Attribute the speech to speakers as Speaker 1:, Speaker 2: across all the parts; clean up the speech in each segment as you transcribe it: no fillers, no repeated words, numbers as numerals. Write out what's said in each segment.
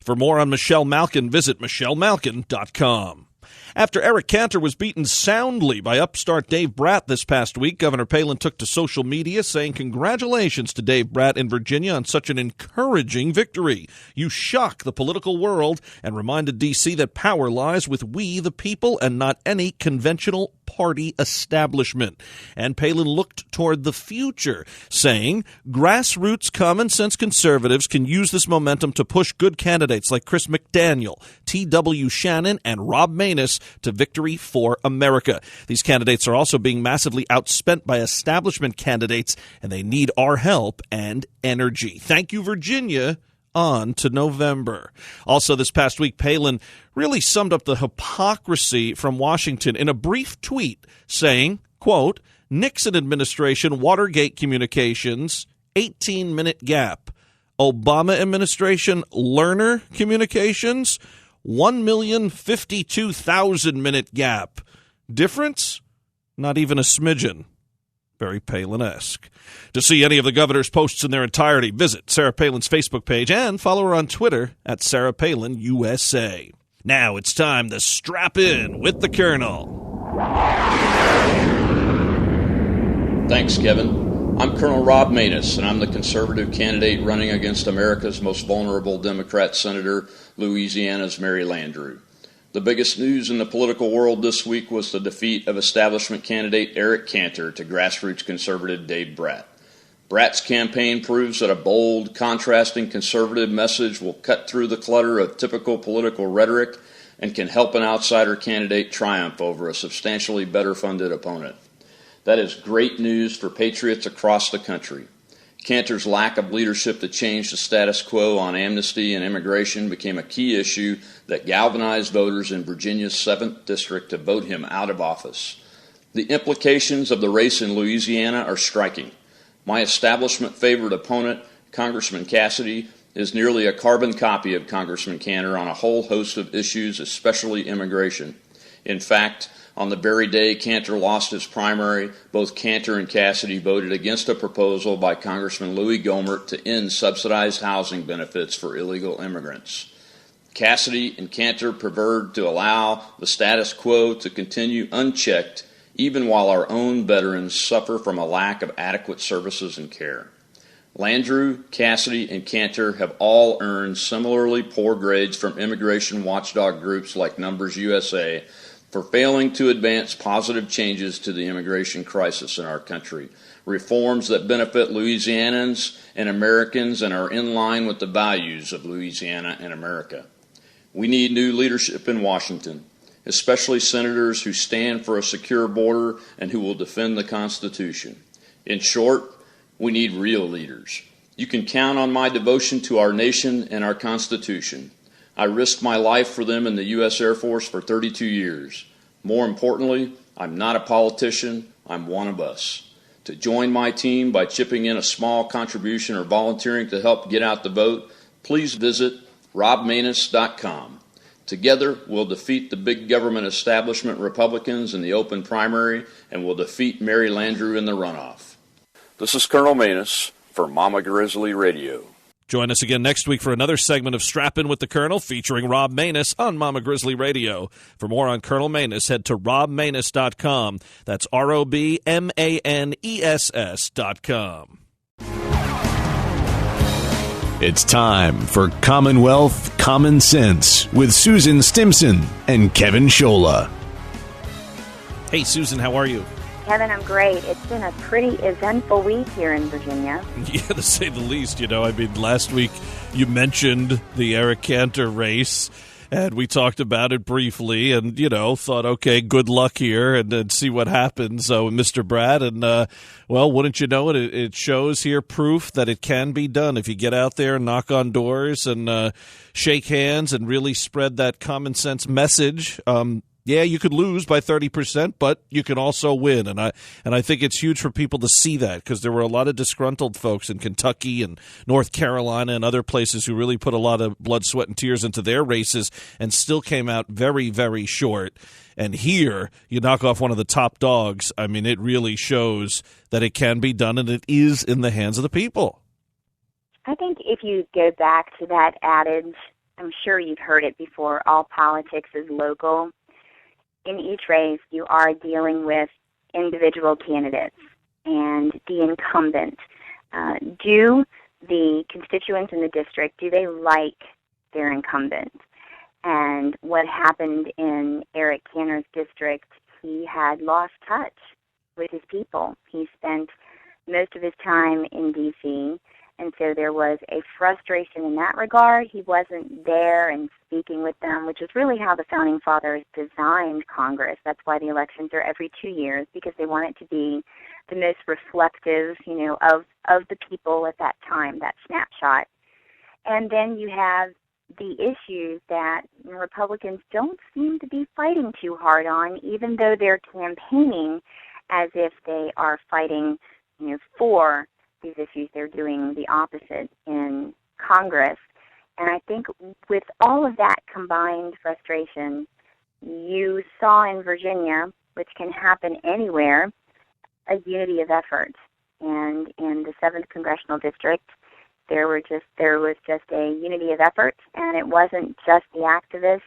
Speaker 1: For more on Michelle Malkin, visit michellemalkin.com. After Eric Cantor was beaten soundly by upstart Dave Brat this past week, Governor Palin took to social media saying congratulations to Dave Brat in Virginia on such an encouraging victory. You shock the political world and reminded D.C. that power lies with we the people and not any conventional party establishment. And Palin looked toward the future, saying grassroots common-sense conservatives can use this momentum to push good candidates like Chris McDaniel, T.W. Shannon, and Rob Maness to victory for America. These candidates are also being massively outspent by establishment candidates, and they need our help and energy. Thank you, Virginia. On to November. Also this past week, Palin really summed up the hypocrisy from Washington in a brief tweet saying, quote, Nixon administration, Watergate communications, 18-minute gap. Obama administration, Lerner communications, 1,052,000 minute gap. Difference? Not even a smidgen. Very Palin-esque. To see any of the governor's posts in their entirety, visit Sarah Palin's Facebook page and follow her on Twitter at Sarah Palin USA. Now it's time to strap in with the Colonel.
Speaker 2: Thanks, Kevin. I'm Colonel Rob Maness, and I'm the conservative candidate running against America's most vulnerable Democrat senator, Louisiana's Mary Landrieu. The biggest news in the political world this week was the defeat of establishment candidate Eric Cantor to grassroots conservative Dave Brat. Brat's campaign proves that a bold, contrasting conservative message will cut through the clutter of typical political rhetoric and can help an outsider candidate triumph over a substantially better funded opponent. That is great news for patriots across the country. Cantor's lack of leadership to change the status quo on amnesty and immigration became a key issue that galvanized voters in Virginia's 7th District to vote him out of office. The implications of the race in Louisiana are striking. My establishment-favored opponent, Congressman Cassidy, is nearly a carbon copy of Congressman Cantor on a whole host of issues, especially immigration. In fact, on the very day Cantor lost his primary, both Cantor and Cassidy voted against a proposal by Congressman Louis Gohmert to end subsidized housing benefits for illegal immigrants. Cassidy and Cantor preferred to allow the status quo to continue unchecked, even while our own veterans suffer from a lack of adequate services and care. Landrieu, Cassidy, and Cantor have all earned similarly poor grades from immigration watchdog groups like Numbers USA for failing to advance positive changes to the immigration crisis in our country, reforms that benefit Louisianans and Americans and are in line with the values of Louisiana and America. We need new leadership in Washington, especially senators who stand for a secure border and who will defend the Constitution. In short, we need real leaders. You can count on my devotion to our nation and our Constitution. I risked my life for them in the U.S. Air Force for 32 years. More importantly, I'm not a politician, I'm one of us. To join my team by chipping in a small contribution or volunteering to help get out the vote, please visit robmaness.com. Together, we'll defeat the big government establishment Republicans in the open primary, and we'll defeat Mary Landrieu in the runoff. This is Colonel Maness for Mama Grizzly Radio.
Speaker 1: Join us again next week for another segment of Strap In with the Colonel featuring Rob Maness on Mama Grizzly Radio. For more on Colonel Maness, head to robmaness.com. That's ROBMANESS.com.
Speaker 3: It's time for Commonwealth Common Sense with Susan Stimson and Kevin Scholla.
Speaker 1: Hey, Susan, how are you?
Speaker 4: Kevin, I'm great. It's been a pretty eventful week here in Virginia.
Speaker 1: Yeah, to say the least. You know, I mean, last week you mentioned the Eric Cantor race, and we talked about it briefly and, you know, thought, okay, good luck here and then see what happens with Mr. Brad. And, well, wouldn't you know it, it shows here proof that it can be done if you get out there and knock on doors and shake hands and really spread that common sense message. Yeah, you could lose by 30%, but you can also win. And I think it's huge for people to see that because there were a lot of disgruntled folks in Kentucky and North Carolina and other places who really put a lot of blood, sweat, and tears into their races and still came out very, very short. And here, you knock off one of the top dogs. I mean, it really shows that it can be done, and it is in the hands of the people.
Speaker 4: I think if you go back to that adage, I'm sure you've heard it before, all politics is local. In each race, you are dealing with individual candidates and the incumbent. Do the constituents in the district, do they like their incumbent? And what happened in Eric Cantor's district, he had lost touch with his people. He spent most of his time in D.C., and so there was a frustration in that regard. He wasn't there and speaking with them, which is really how the Founding Fathers designed Congress. That's why the elections are every 2 years, because they want it to be the most reflective, of the people at that time, that snapshot. And then you have the issues that Republicans don't seem to be fighting too hard on, even though they're campaigning as if they are fighting, for these issues. They're doing the opposite in Congress. And I think with all of that combined frustration, you saw in Virginia, which can happen anywhere, a unity of effort. And in the 7th Congressional District, there was just a unity of effort, and it wasn't just the activists.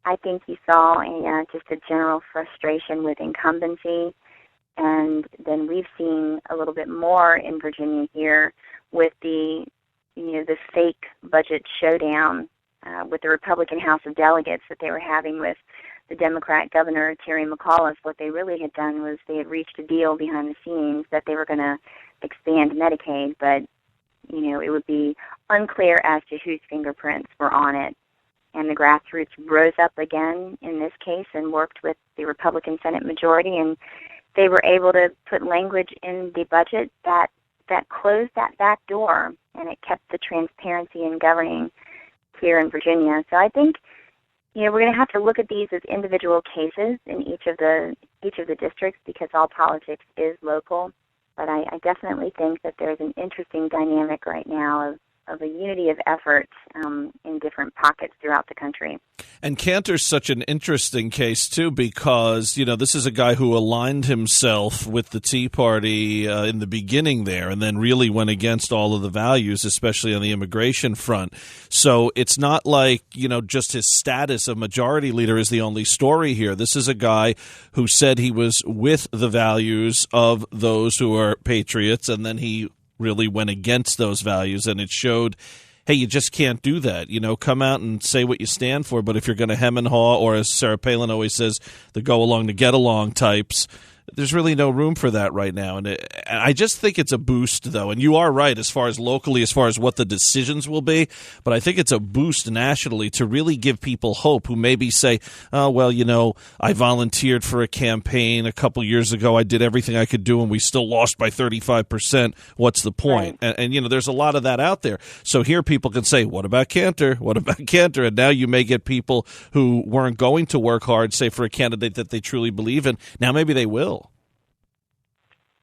Speaker 4: I think you saw just a general frustration with incumbency. And then we've seen a little bit more in Virginia here with the fake budget showdown with the Republican House of Delegates that they were having with the Democrat Governor Terry McAuliffe. What they really had done was they had reached a deal behind the scenes that they were going to expand Medicaid, but it would be unclear as to whose fingerprints were on it. And the grassroots rose up again in this case and worked with the Republican Senate majority, and they were able to put language in the budget that closed that back door, and it kept the transparency in governing here in Virginia. So I think, we're going to have to look at these as individual cases in each of the districts, because all politics is local. But I definitely think that there's an interesting dynamic right now of a unity of effort in different pockets throughout the country.
Speaker 1: And Cantor's such an interesting case, too, because, this is a guy who aligned himself with the Tea Party in the beginning there, and then really went against all of the values, especially on the immigration front. So it's not like, just his status of majority leader is the only story here. This is a guy who said he was with the values of those who are patriots, and then he really went against those values, and it showed, hey, you just can't do that. Come out and say what you stand for, but if you're going to hem and haw, or as Sarah Palin always says, the go along to get along types, there's really no room for that right now. And I just think it's a boost, though. And you are right as far as locally, as far as what the decisions will be. But I think it's a boost nationally to really give people hope who maybe say, oh, well, I volunteered for a campaign a couple years ago. I did everything I could do, and we still lost by 35%. What's the point? Right. And there's a lot of that out there. So here people can say, what about Cantor? What about Cantor? And now you may get people who weren't going to work hard, say, for a candidate that they truly believe in. Now maybe they will.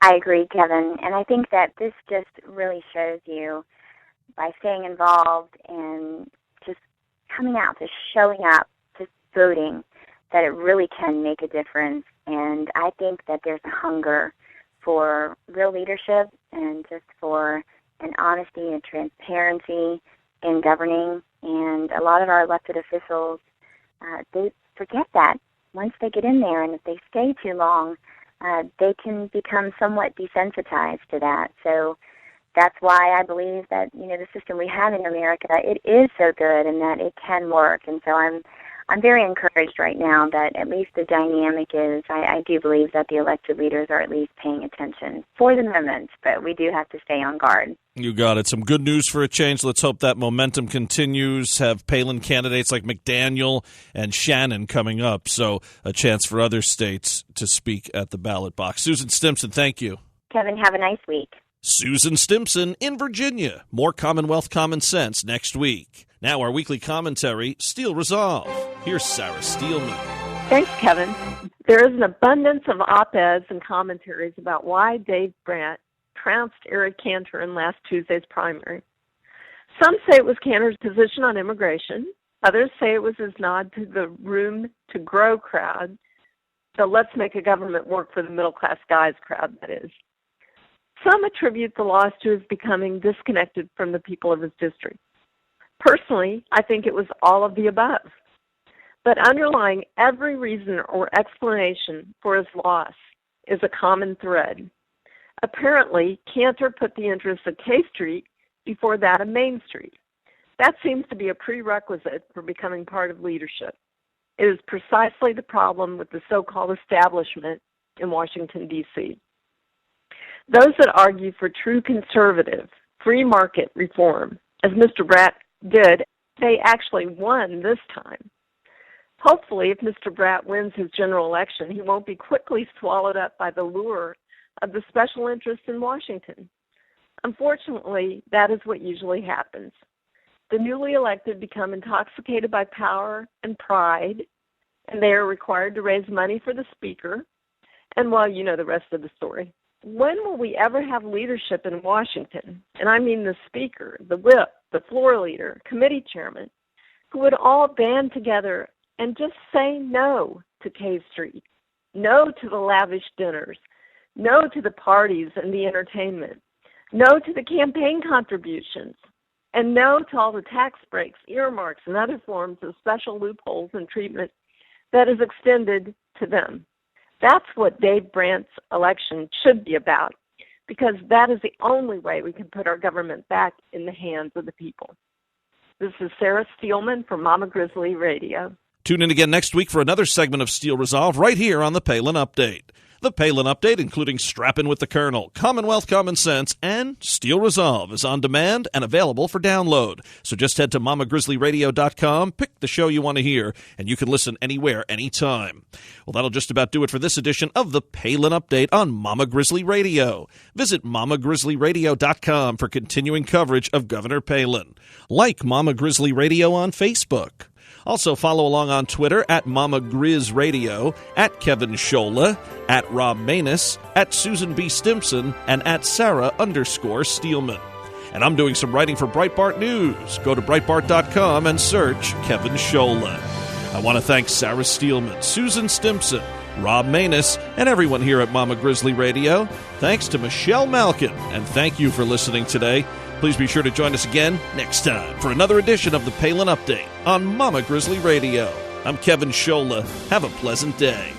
Speaker 4: I agree, Kevin, and I think that this just really shows you, by staying involved and just coming out, just showing up, just voting, that it really can make a difference. And I think that there's a hunger for real leadership and just for an honesty and transparency in governing. And a lot of our elected officials, they forget that once they get in there, and if they stay too long, they can become somewhat desensitized to that. So that's why I believe that, the system we have in America, it is so good and that it can work. And so I'm very encouraged right now that at least the dynamic is, I do believe that the elected leaders are at least paying attention for the moment, but we do have to stay on guard.
Speaker 1: You got it. Some good news for a change. Let's hope that momentum continues. Have Palin candidates like McDaniel and Shannon coming up, so a chance for other states to speak at the ballot box. Susan Stimson, thank you.
Speaker 4: Kevin, have a nice week.
Speaker 1: Susan Stimson in Virginia. More Commonwealth Common Sense next week. Now our weekly commentary, Steel Resolve. Here's Sarah Steelman.
Speaker 5: Thanks, Kevin. There is an abundance of op-eds and commentaries about why Dave Brandt trounced Eric Cantor in last Tuesday's primary. Some say it was Cantor's position on immigration. Others say it was his nod to the room to grow crowd, the let's make a government work for the middle-class guys crowd, that is. Some attribute the loss to his becoming disconnected from the people of his district. Personally, I think it was all of the above. But underlying every reason or explanation for his loss is a common thread. Apparently, Cantor put the interests of K Street before that of Main Street. That seems to be a prerequisite for becoming part of leadership. It is precisely the problem with the so-called establishment in Washington, D.C. Those that argue for true conservative, free market reform, as Mr. Bratt did, they actually won this time. Hopefully, if Mr. Bratt wins his general election, he won't be quickly swallowed up by the lure of the special interests in Washington. Unfortunately, that is what usually happens. The newly elected become intoxicated by power and pride, and they are required to raise money for the speaker. And, well, you know the rest of the story. When will we ever have leadership in Washington? And I mean the speaker, the whip, the floor leader, committee chairman, who would all band together and just say no to K Street, no to the lavish dinners, no to the parties and the entertainment, no to the campaign contributions, and no to all the tax breaks, earmarks, and other forms of special loopholes and treatment that is extended to them. That's what Dave Brandt's election should be about, because that is the only way we can put our government back in the hands of the people. This is Sarah Steelman from Mama Grizzly Radio.
Speaker 1: Tune in again next week for another segment of Steel Resolve right here on the Palin Update. The Palin Update, including Strappin' with the Colonel, Commonwealth Common Sense, and Steel Resolve, is on demand and available for download. So just head to mamagrizzlyradio.com, pick the show you want to hear, and you can listen anywhere, anytime. Well, that'll just about do it for this edition of the Palin Update on Mama Grizzly Radio. Visit mamagrizzlyradio.com for continuing coverage of Governor Palin. Like Mama Grizzly Radio on Facebook. Also follow along on Twitter at Mama Grizz Radio, at Kevin Scholla, at Rob Manus, at Susan B. Stimson, and at Sarah_Steelman. And I'm doing some writing for Breitbart News. Go to Breitbart.com and search Kevin Scholla. I want to thank Sarah Steelman, Susan Stimson, Rob Manus, and everyone here at Mama Grizzly Radio. Thanks to Michelle Malkin, and thank you for listening today. Please be sure to join us again next time for another edition of the Palin Update on Mama Grizzly Radio. I'm Kevin Scholla. Have a pleasant day.